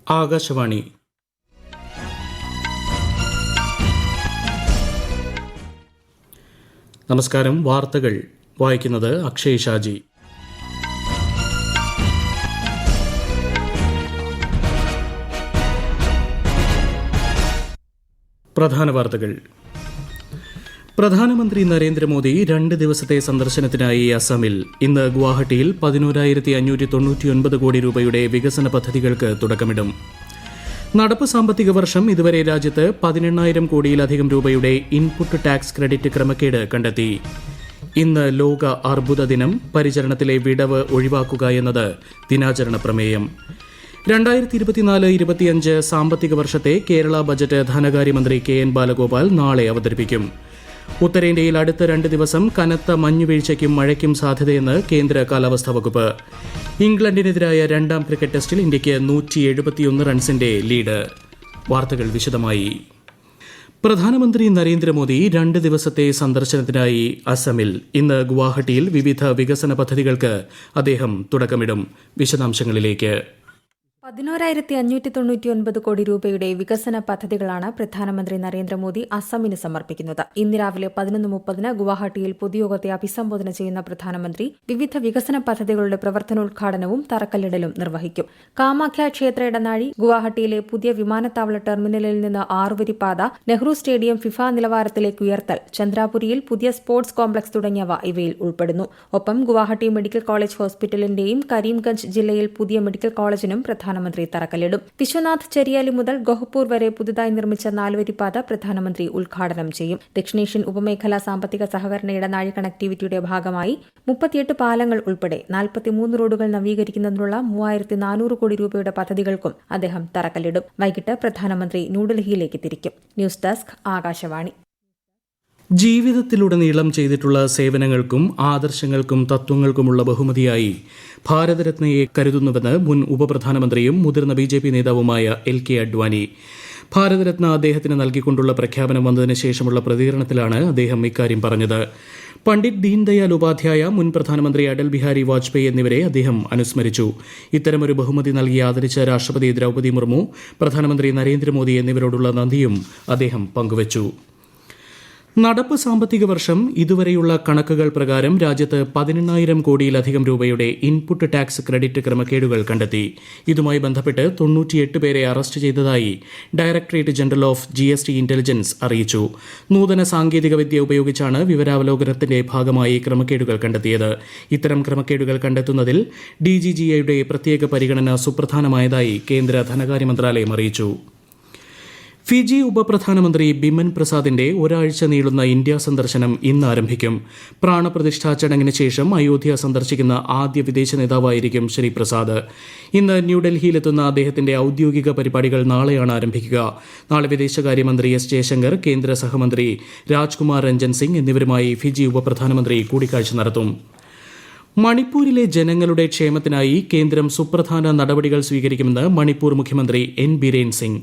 ആകാശവാണി. നമസ്കാരം. വാർത്തകൾ വായിക്കുന്നത് അക്ഷയ് ഷാജി. പ്രധാന വാർത്തകൾ. പ്രധാനമന്ത്രി നരേന്ദ്രമോദി 2 ദിവസത്തെ സന്ദർശനത്തിനായി അസമിൽ. ഇന്ന് ഗുവാഹട്ടിയിൽ 11,599 കോടി രൂപയുടെ വികസന പദ്ധതികൾക്ക് തുടക്കമിടും. നടപ്പ് സാമ്പത്തിക വർഷം ഇതുവരെ രാജ്യത്ത് 18,000 കോടിയിലധികം രൂപയുടെ ഇൻപുട്ട് ടാക്സ് ക്രെഡിറ്റ് ക്രമക്കേട് കണ്ടെത്തി. ഇന്ന് ലോക അർബുദ ദിനം. പരിചരണത്തിലെ വിടവ് ഒഴിവാക്കുക എന്നത് ദിനാചരണ പ്രമേയം. 2024-25 സാമ്പത്തിക വർഷത്തെ കേരള ബജറ്റ് ധനകാര്യമന്ത്രി KN ബാലഗോപാൽ നാളെ അവതരിപ്പിക്കും. ഉത്തരേന്ത്യയിൽ അടുത്ത 2 ദിവസം കനത്ത മഞ്ഞുവീഴ്ചയ്ക്കും മഴയ്ക്കും സാധ്യതയെന്ന് കേന്ദ്ര കാലാവസ്ഥാ വകുപ്പ്. ഇംഗ്ലണ്ടിനെതിരായ 2ാം ക്രിക്കറ്റ് ടെസ്റ്റിൽ ഇന്ത്യയ്ക്ക് 171 റൺസിന്റെ ലീഡ്. വാർത്തകൾ വിശദമായി. പ്രധാനമന്ത്രി നരേന്ദ്രമോദി 2 ദിവസത്തെ സന്ദർശനത്തിനായി അസമിൽ. ഇന്ന് ഗുവാഹട്ടിയിൽ വിവിധ വികസന പദ്ധതികൾക്ക് അദ്ദേഹം തുടക്കമിടും. വിശദാംശങ്ങളിലേക്ക്. 11,599 കോടി രൂപയുടെ വികസന പദ്ധതികളാണ് പ്രധാനമന്ത്രി നരേന്ദ്രമോദി അസമിന് സമർപ്പിക്കുന്നത്. ഇന്ന് രാവിലെ 11:30 ഗുവാഹട്ടിയിൽ പൊതുയോഗത്തെ അഭിസംബോധന ചെയ്യുന്ന പ്രധാനമന്ത്രി വിവിധ വികസന പദ്ധതികളുടെ പ്രവർത്തനോദ്ഘാടനവും തറക്കല്ലിടലും നിർവഹിക്കും. കാമാഖ്യ ക്ഷേത്ര ഇടനാഴി, ഗുവാഹട്ടിയിലെ പുതിയ വിമാനത്താവള ടെർമിനലിൽ നിന്ന് 6 വരിപ്പാത, നെഹ്റു സ്റ്റേഡിയം ഫിഫ നിലവാരത്തിലേക്ക് ഉയർത്തൽ, ചന്ദ്രാപുരിയിൽ പുതിയ സ്പോർട്സ് കോംപ്ലക്സ് തുടങ്ങിയവ ഇവയിൽ ഉൾപ്പെടുന്നു. ഒപ്പം ഗുവാഹട്ടി മെഡിക്കൽ കോളേജ് ഹോസ്പിറ്റലിന്റെയും കരീംഗഞ്ച് ജില്ലയിൽ പുതിയ മെഡിക്കൽ കോളേജിനും പ്രധാനമന്ത്രി തറക്കല്ലിടും. വിശ്വനാഥ് ചെറിയാലി മുതൽ ഗോഹപൂർ വരെ പുതുതായി നിർമ്മിച്ച 4 വരിപ്പാത പ്രധാനമന്ത്രി ഉദ്ഘാടനം ചെയ്യും. ദക്ഷിണേഷ്യൻ ഉപമേഖലാ സാമ്പത്തിക സഹകരണ ഇടനാഴി കണക്ടിവിറ്റിയുടെ ഭാഗമായി 38 പാലങ്ങൾ ഉൾപ്പെടെ 43 റോഡുകൾ നവീകരിക്കുന്നതിനുള്ള 3,400 കോടി രൂപയുടെ പദ്ധതികൾക്കും അദ്ദേഹം തറക്കല്ലിടും. വൈകിട്ട് പ്രധാനമന്ത്രി ന്യൂഡൽഹിയിലേക്ക് തിരിക്കും. News desk, Akashvani. ജീവിതത്തിലുടനീളം ചെയ്തിട്ടുള്ള സേവനങ്ങൾക്കും ആദർശങ്ങൾക്കും തത്വങ്ങൾക്കുമുള്ള ബഹുമതിയായി ഭാരതരത്നയെ കരുതുന്നുവെന്ന് മുൻ ഉപപ്രധാനമന്ത്രിയും മുതിർന്ന BJP നേതാവുമായ LK അഡ്വാനി. ഭാരതരത്ന അദ്ദേഹത്തിന് നൽകിക്കൊണ്ടുള്ള പ്രഖ്യാപനം വന്നതിന് ശേഷമുള്ള പ്രതികരണത്തിലാണ് അദ്ദേഹം ഇക്കാര്യം പറഞ്ഞത്. പണ്ഡിറ്റ് ദീൻദയാൽ ഉപാധ്യായ, മുൻ പ്രധാനമന്ത്രി അടൽ ബിഹാരി വാജ്പേയി എന്നിവരെ അദ്ദേഹം അനുസ്മരിച്ചു. ഇത്തരമൊരു ബഹുമതി നൽകി ആദരിച്ച രാഷ്ട്രപതി ദ്രൌപദി മുർമു, പ്രധാനമന്ത്രി നരേന്ദ്രമോദി എന്നിവരോടുള്ള നന്ദിയും അദ്ദേഹം പങ്കുവച്ചു. നടപ്പ് സാമ്പത്തിക വർഷം ഇതുവരെയുള്ള കണക്കുകൾ പ്രകാരം രാജ്യത്ത് 18,000 കോടിയിലധികം രൂപയുടെ ഇൻപുട്ട് ടാക്സ് ക്രെഡിറ്റ് ക്രമക്കേടുകൾ കണ്ടെത്തി. ഇതുമായി ബന്ധപ്പെട്ട് 98 പേരെ അറസ്റ്റ് ചെയ്തതായി directorate general of GST intelligence അറിയിച്ചു. നൂതന സാങ്കേതികവിദ്യ ഉപയോഗിച്ചാണ് വിവരാവലോകനത്തിന്റെ ഭാഗമായി ക്രമക്കേടുകൾ കണ്ടെത്തിയത്. ഇത്തരം ക്രമക്കേടുകൾ കണ്ടെത്തുന്നതിൽ DGGയുടെ പ്രത്യേക പരിഗണന സുപ്രധാനമായതായി കേന്ദ്ര ധനകാര്യ മന്ത്രാലയം അറിയിച്ചു. ഫിജി ഉപപ്രധാനമന്ത്രി ബിമൻ പ്രസാദിന്റെ ഒരാഴ്ച നീളുന്ന ഇന്ത്യ സന്ദർശനം ഇന്ന് ആരംഭിക്കും. പ്രാണപ്രതിഷ്ഠാ ചടങ്ങിന് ശേഷം അയോധ്യ സന്ദർശിക്കുന്ന ആദ്യ വിദേശ നേതാവായിരിക്കും ശ്രീ പ്രസാദ്. ഇന്ന് ന്യൂഡൽഹിയിലെത്തുന്ന അദ്ദേഹത്തിന്റെ ഔദ്യോഗിക പരിപാടികൾ നാളെയാണ് ആരംഭിക്കുക. നാളെ വിദേശകാര്യമന്ത്രി S ജയശങ്കർ, കേന്ദ്ര സഹമന്ത്രി രാജ്കുമാർ രഞ്ജൻ സിംഗ് എന്നിവരുമായി ഫിജി ഉപപ്രധാനമന്ത്രി കൂടിക്കാഴ്ച നടത്തും. മണിപ്പൂരിലെ ജനങ്ങളുടെ ക്ഷേമത്തിനായി കേന്ദ്രം സുപ്രധാന നടപടികൾ സ്വീകരിക്കുമെന്ന് മണിപ്പൂർ മുഖ്യമന്ത്രി N ബിരേൻ സിംഗ്.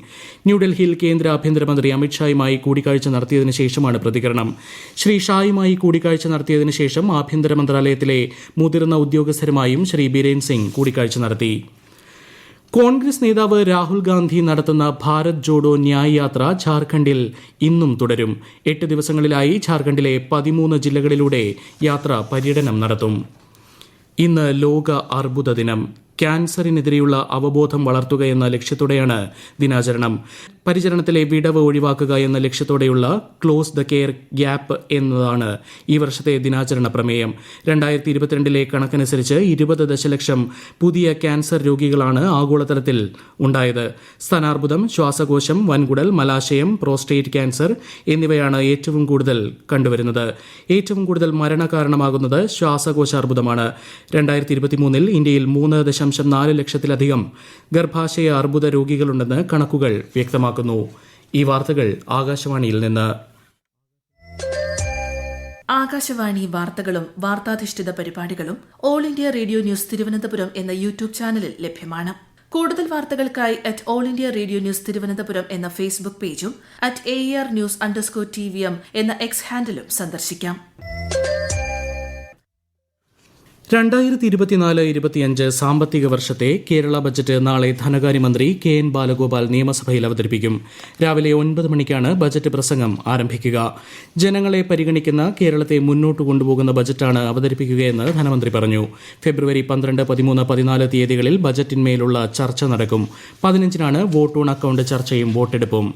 ന്യൂഡൽഹിയിൽ കേന്ദ്ര ആഭ്യന്തരമന്ത്രി അമിത്ഷായുമായി കൂടിക്കാഴ്ച നടത്തിയതിനു ശേഷമാണ് പ്രതികരണം. ശ്രീ ഷായുമായി കൂടിക്കാഴ്ച നടത്തിയതിനു ശേഷം ആഭ്യന്തര മന്ത്രാലയത്തിലെ മുതിർന്ന ഉദ്യോഗസ്ഥരുമായും ശ്രീ ബിരേൻ സിംഗ് കൂടിക്കാഴ്ച നടത്തി. കോൺഗ്രസ് നേതാവ് രാഹുൽ ഗാന്ധി നടത്തുന്ന ഭാരത് ജോഡോ ന്യായ് യാത്ര ഝാർഖണ്ഡിൽ ഇന്നും തുടരും. 8 ദിവസങ്ങളിലായി ഝാർഖണ്ഡിലെ 13 ജില്ലകളിലൂടെ യാത്ര പര്യടനം നടത്തും. ഇന്ന് ലോക അർബുദ ദിനം. ക്യാൻസറിനെതിരെയുള്ള അവബോധം വളർത്തുക എന്ന ലക്ഷ്യത്തോടെയാണ് ദിനാചരണം. പരിചരണത്തിലെ വിടവ് ഒഴിവാക്കുക എന്ന ലക്ഷ്യത്തോടെയുള്ള ക്ലോസ് ദ കെയർ ഗ്യാപ്പ് എന്നതാണ് ഈ വർഷത്തെ ദിനാചരണ പ്രമേയം. 2022 കണക്കനുസരിച്ച് 20 ദശലക്ഷം പുതിയ ക്യാൻസർ രോഗികളാണ് ആഗോളതലത്തിൽ ഉണ്ടായത്. സ്തനാർബുദം, ശ്വാസകോശം, വൻകുടൽ, മലാശയം, പ്രോസ്റ്റേറ്റ് ക്യാൻസർ എന്നിവയാണ് ഏറ്റവും കൂടുതൽ കണ്ടുവരുന്നത്. ഏറ്റവും കൂടുതൽ മരണകാരണമാകുന്നത് ശ്വാസകോശാർബുദമാണ്. 2023 ഇന്ത്യയിൽ 3.4 ലക്ഷത്തിലധികം ഗർഭാശയ അർബുദ രോഗികളുണ്ടെന്ന് കണക്കുകൾ വ്യക്തമാക്കുന്നു. ഈ വാർത്തകൾ ആകാശവാണിയിൽ നിന്ന്. ആകാശവാണി വാർത്തകളും വാർത്താധിഷ്ഠിത പരിപാടികളും all India radio news Thiruvananthapuram എന്ന യൂട്യൂബ് ചാനലിൽ ലഭ്യമാണ്. കൂടുതൽ വാർത്തകൾക്കായി @all India radio news Thiruvananthapuram എന്ന ഫേസ്ബുക്ക് പേജും @AER_News_TVM എന്ന X ഹാൻഡിലും സന്ദർശിക്കാം. 2024-25 സാമ്പത്തിക വർഷത്തെ കേരള ബജറ്റ് നാളെ ധനകാര്യമന്ത്രി KN ബാലഗോപാൽ നിയമസഭയിൽ അവതരിപ്പിക്കും. രാവിലെ 9 മണിക്കാണ് ബജറ്റ് പ്രസംഗം ആരംഭിക്കുക. ജനങ്ങളെ പരിഗണിക്കുന്ന കേരളത്തെ മുന്നോട്ട് കൊണ്ടുപോകുന്ന ബജറ്റാണ് അവതരിപ്പിക്കുകയെന്ന് ധനമന്ത്രി പറഞ്ഞു. ഫെബ്രുവരി 12, 13, 14 തീയതികളിൽ ബജറ്റിന്മേലുള്ള ചർച്ച നടക്കും. 15-നാണ് വോട്ട് ഓൺ അക്കൌണ്ട് ചർച്ചയും വോട്ടെടുപ്പും.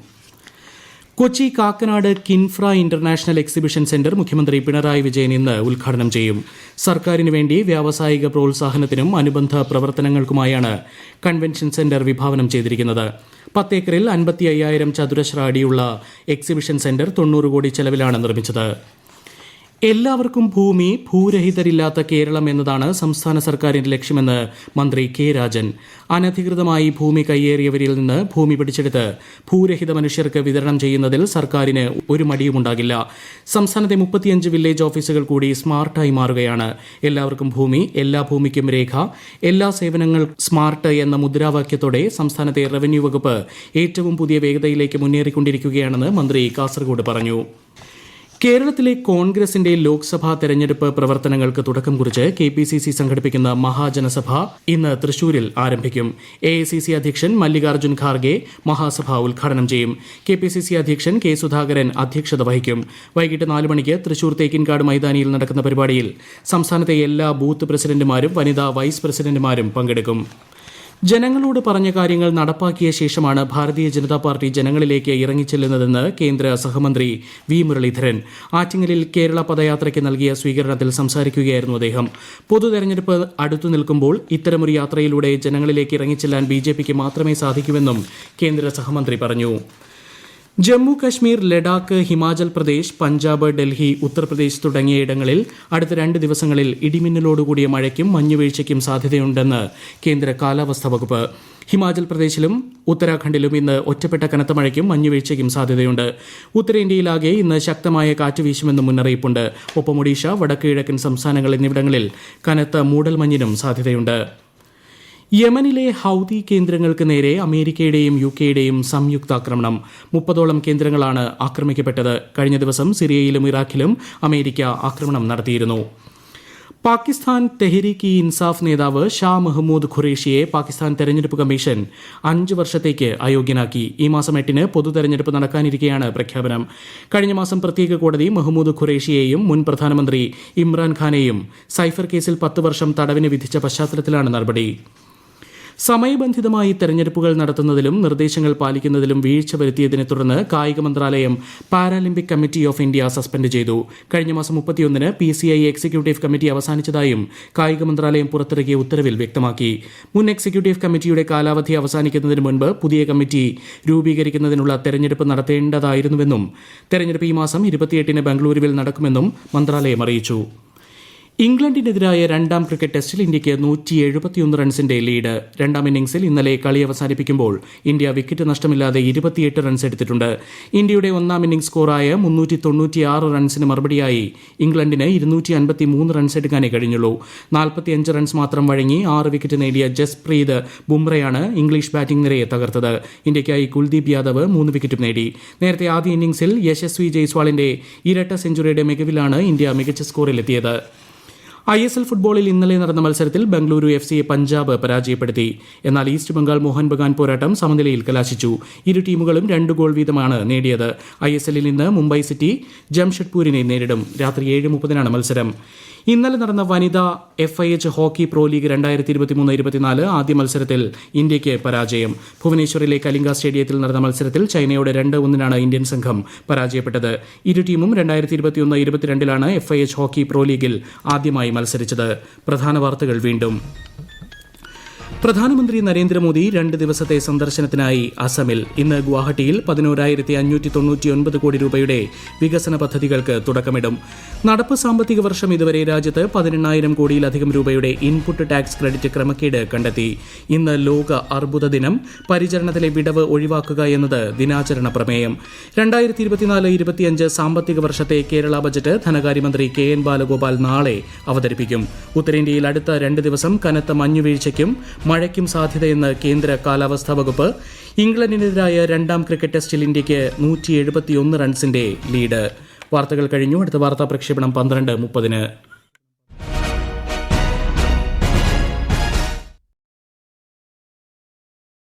Kochi Kakkanad KINFRA international exhibition centre മുഖ്യമന്ത്രി പിണറായി വിജയൻ ഇന്ന് ഉദ്ഘാടനം ചെയ്യും. സർക്കാരിന് വേണ്ടി വ്യാവസായിക പ്രോത്സാഹനത്തിനും അനുബന്ധ പ്രവർത്തനങ്ങൾക്കുമായാണ് കൺവെൻഷൻ സെന്റർ വിഭാവനം ചെയ്തിരിക്കുന്നത്. 10 ഏക്കറിൽ 55,000 ചതുരശ്ര അടിയുള്ള എക്സിബിഷൻ സെന്റർ 90 കോടി ചെലവിലാണ് നിർമ്മിച്ചത്. എല്ലാവർക്കും ഭൂമി, ഭൂരഹിതരില്ലാത്ത കേരളം എന്നതാണ് സംസ്ഥാന സർക്കാരിന്റെ ലക്ഷ്യമെന്ന് മന്ത്രി കെ രാജൻ. അനധികൃതമായി ഭൂമി കയ്യേറിയവരിൽ നിന്ന് ഭൂമി പിടിച്ചെടുത്ത് ഭൂരഹിത മനുഷ്യർക്ക് വിതരണം ചെയ്യുന്നതിൽ സർക്കാരിന് ഒരു മടിയുമുണ്ടാകില്ല. സംസ്ഥാനത്തെ 35 വില്ലേജ് ഓഫീസുകൾ കൂടി സ്മാർട്ടായി മാറുകയാണ്. എല്ലാവർക്കും ഭൂമി, എല്ലാ ഭൂമിക്കും രേഖ, എല്ലാ സേവനങ്ങൾ സ്മാർട്ട് എന്ന മുദ്രാവാക്യത്തോടെ സംസ്ഥാനത്തെ റവന്യൂ വകുപ്പ് ഏറ്റവും പുതിയ വേഗതയിലേക്ക് മുന്നേറിക്കൊണ്ടിരിക്കുകയാണെന്ന് മന്ത്രി കാസർഗോഡ് പറഞ്ഞു. കേരളത്തിലെ കോൺഗ്രസിന്റെ ലോക്സഭാ തെരഞ്ഞെടുപ്പ് പ്രവർത്തനങ്ങൾക്ക് തുടക്കം കുറിച്ച് KPCC സംഘടിപ്പിക്കുന്ന മഹാജനസഭ ഇന്ന് തൃശൂരിൽ ആരംഭിക്കും. AICC അധ്യക്ഷൻ മല്ലികാർജ്ജുൻ ഖാർഗെ മഹാസഭ ഉദ്ഘാടനം ചെയ്യും. KPCC അധ്യക്ഷൻ K സുധാകരൻ അധ്യക്ഷത വഹിക്കും. വൈകിട്ട് 4 മണിക്ക് തൃശൂർ തേക്കിൻകാട് മൈതാനിയിൽ നടക്കുന്ന പരിപാടിയിൽ സംസ്ഥാനത്തെ എല്ലാ ബൂത്ത് പ്രസിഡന്റുമാരും വനിതാ വൈസ് പ്രസിഡന്റുമാരും പങ്കെടുക്കും. ജനങ്ങളോട് പറഞ്ഞ കാര്യങ്ങൾ നടപ്പാക്കിയ ശേഷമാണ് ഭാരതീയ ജനതാ പാർട്ടി ജനങ്ങളിലേക്ക് ഇറങ്ങിച്ചെല്ലുന്നതെന്ന് കേന്ദ്ര സഹമന്ത്രി V മുരളീധരൻ ആറ്റിങ്ങലിൽ കേരള പദയാത്രയ്ക്ക് നൽകിയ സ്വീകരണത്തിൽ സംസാരിക്കുകയായിരുന്നു അദ്ദേഹം. പൊതു തെരഞ്ഞെടുപ്പ് അടുത്തു നിൽക്കുമ്പോൾ ഇത്തരമൊരു യാത്രയിലൂടെ ജനങ്ങളിലേക്ക് ഇറങ്ങിച്ചെല്ലാൻ BJPക്ക് മാത്രമേ സാധിക്കൂവെന്നും കേന്ദ്ര സഹമന്ത്രി പറഞ്ഞു. ജമ്മു കശ്മീർ, ലഡാക്ക്, ഹിമാചൽ പ്രദേശ്, പഞ്ചാബ്, ഡൽഹി, ഉത്തർപ്രദേശ് തുടങ്ങിയ ഇടങ്ങളിൽ അടുത്ത 2 ദിവസങ്ങളിൽ ഇടിമിന്നലോടുകൂടിയ മഴയ്ക്കും മഞ്ഞുവീഴ്ചയ്ക്കും സാധ്യതയുണ്ടെന്ന് കേന്ദ്ര കാലാവസ്ഥാ വകുപ്പ്. ഹിമാചൽ പ്രദേശിലും ഉത്തരാഖണ്ഡിലും ഇന്ന് ഒറ്റപ്പെട്ട കനത്ത മഴയ്ക്കും മഞ്ഞുവീഴ്ചയ്ക്കും സാധ്യതയുണ്ട്. ഉത്തരേന്ത്യയിലാകെ ഇന്ന് ശക്തമായ കാറ്റ് വീശുമെന്നും മുന്നറിയിപ്പുണ്ട്. ഒപ്പം ഒഡീഷ, വടക്ക് കിഴക്കൻ സംസ്ഥാനങ്ങൾ എന്നിവിടങ്ങളിൽ കനത്ത മൂടൽമഞ്ഞിനും സാധ്യതയുണ്ട്. യമനിലെ ഹൌതി കേന്ദ്രങ്ങൾക്ക് നേരെ അമേരിക്കയുടെയും UKയുടെയും സംയുക്താക്രമണം. 30ഓളം കേന്ദ്രങ്ങളാണ് ആക്രമിക്കപ്പെട്ടത്. കഴിഞ്ഞ ദിവസം സിറിയയിലും ഇറാഖിലും അമേരിക്ക ആക്രമണം നടത്തിയിരുന്നു. പാകിസ്ഥാൻ തെഹ്രീക്ക് ഇൻസാഫ് നേതാവ് ഷാ മഹ്മൂദ് ഖുറേഷിയെ പാകിസ്ഥാൻ തെരഞ്ഞെടുപ്പ് കമ്മീഷൻ 5 വർഷത്തേക്ക് അയോഗ്യനാക്കി. ഈ മാസം 8-ന് പൊതു തെരഞ്ഞെടുപ്പ് നടക്കാനിരിക്കെയാണ് പ്രഖ്യാപനം. കഴിഞ്ഞ മാസം പ്രത്യേക കോടതി മഹ്മൂദ് ഖുറേഷിയെയും മുൻ പ്രധാനമന്ത്രി ഇമ്രാൻഖാനെയും സൈഫർ കേസിൽ 10 വർഷം തടവിന് വിധിച്ച പശ്ചാത്തലത്തിലാണ് നടപടി. സമയബന്ധിതമായി തെരഞ്ഞെടുപ്പുകൾ നടത്തുന്നതിലും നിർദ്ദേശങ്ങൾ പാലിക്കുന്നതിലും വീഴ്ച വരുത്തിയതിനെ തുടർന്ന് കായിക മന്ത്രാലയം Paralympic committee of India suspend ചെയ്തു. കഴിഞ്ഞ മാസം 31-ന് PCI എക്സിക്യൂട്ടീവ് കമ്മിറ്റി അവസാനിച്ചതായും കായിക മന്ത്രാലയം പുറത്തിറക്കിയ ഉത്തരവിൽ വ്യക്തമാക്കി. മുൻ എക്സിക്യൂട്ടീവ് കമ്മിറ്റിയുടെ കാലാവധി അവസാനിക്കുന്നതിന് മുൻപ് പുതിയ കമ്മിറ്റി രൂപീകരിക്കുന്നതിനുള്ള തെരഞ്ഞെടുപ്പ് നടത്തേണ്ടതായിരുന്നുവെന്നും തെരഞ്ഞെടുപ്പ് ഈ മാസം 28-ന് ബംഗളൂരുവിൽ നടക്കുമെന്നും മന്ത്രാലയം അറിയിച്ചു. ഇംഗ്ലണ്ടിനെതിരായ 2ാം ക്രിക്കറ്റ് ടെസ്റ്റിൽ ഇന്ത്യയ്ക്ക് 171 റൺസിന്റെ ലീഡ്. 2ാം ഇന്നിംഗ്സിൽ ഇന്നലെ കളി അവസാനിപ്പിക്കുമ്പോൾ ഇന്ത്യ വിക്കറ്റ് നഷ്ടമില്ലാതെ 28 റൺസ് എടുത്തിട്ടുണ്ട്. ഇന്ത്യയുടെ 1ാം ഇന്നിംഗ്സ് സ്കോറായ 396 റൺസിന് മറുപടിയായി ഇംഗ്ലണ്ടിന് 253 റൺസ് എടുക്കാനേ കഴിഞ്ഞുള്ളൂ. 45 റൺസ് മാത്രം വഴങ്ങി 6 വിക്കറ്റ് നേടിയ ജസ്പ്രീത് ബുംറയാണ് ഇംഗ്ലീഷ് ബാറ്റിംഗ് നിരയെ തകർത്തത്. ഇന്ത്യയ്ക്കായി കുൽദീപ് യാദവ് 3 വിക്കറ്റും നേടി. നേരത്തെ ആദ്യ ഇന്നിംഗ്സിൽ യശസ്വി ജയ്സ്വാളിന്റെ ഇരട്ട സെഞ്ചുറിയുടെ മികവിലാണ് ഇന്ത്യ മികച്ച സ്കോറിലെത്തിയത്. ISL ഫുട്ബോളിൽ ഇന്നലെ നടന്ന മത്സരത്തിൽ ബംഗളൂരു FCയെ പഞ്ചാബ് പരാജയപ്പെടുത്തി. എന്നാൽ ഈസ്റ്റ് ബംഗാൾ മോഹൻ ബഗാൻ പോരാട്ടം സമനിലയിൽ കലാശിച്ചു. ഇരു ടീമുകളും 2 ഗോൾ വീതമാണ് നേടിയത്. ISLൽ ഇന്ന് മുംബൈ സിറ്റി ജംഷഡ്പൂരിനെ നേരിടും. രാത്രി 7:30-നാണ് മത്സരം. ഇന്നലെ നടന്ന വനിതാ FIH ഹോക്കി പ്രോ ലീഗ് 2023-24 ആദ്യ മത്സരത്തിൽ ഇന്ത്യയ്ക്ക് പരാജയം. ഭുവനേശ്വറിലെ കലിംഗ സ്റ്റേഡിയത്തിൽ നടന്ന മത്സരത്തിൽ ചൈനയോട് 2-1-നാണ് ഇന്ത്യൻ സംഘം പരാജയപ്പെട്ടത്. ഇരു ടീമും 2021-22-ലാണ് FIH ഹോക്കി പ്രോ ലീഗിൽ ആദ്യമായി മത്സരിച്ചത്. പ്രധാന വാർത്തകൾ വീണ്ടും. പ്രധാനമന്ത്രി നരേന്ദ്രമോദി 2 ദിവസത്തെ സന്ദർശനത്തിനായി അസമിൽ. ഇന്ന് ഗുവാഹട്ടിയിൽ 11,599 കോടി രൂപയുടെ വികസന പദ്ധതികൾക്ക് തുടക്കമിടും. നടപ്പ് സാമ്പത്തിക വർഷം ഇതുവരെ രാജ്യത്ത് 18,000 കോടിയിലധികം രൂപയുടെ ഇൻപുട്ട് ടാക്സ് ക്രെഡിറ്റ് ക്രമക്കേട് കണ്ടെത്തി. ഇന്ന് ലോക അർബുദ ദിനം. പരിചരണത്തിലെ വിടവ് ഒഴിവാക്കുക എന്നത് ദിനാചരണ പ്രമേയം. 2024-25 സാമ്പത്തിക വർഷത്തെ കേരള ബജറ്റ് ധനകാര്യമന്ത്രി KN ബാലഗോപാൽ നാളെ അവതരിപ്പിക്കും. ഉത്തരേന്ത്യയിൽ അടുത്ത 2 ദിവസം കനത്ത മഞ്ഞുവീഴ്ചയ്ക്കും മഴയ്ക്കും സാധ്യതയെന്ന് കേന്ദ്ര കാലാവസ്ഥാ വകുപ്പ്. ഇംഗ്ലണ്ടിനെതിരായ 2ാം ക്രിക്കറ്റ് ടെസ്റ്റിൽ ഇന്ത്യയ്ക്ക് 171 റൺസിന്റെ ലീഡ്. വാർത്തകൾ കഴിഞ്ഞു. അടുത്ത വാർത്താ പ്രക്ഷേപണം 12:30-ന്.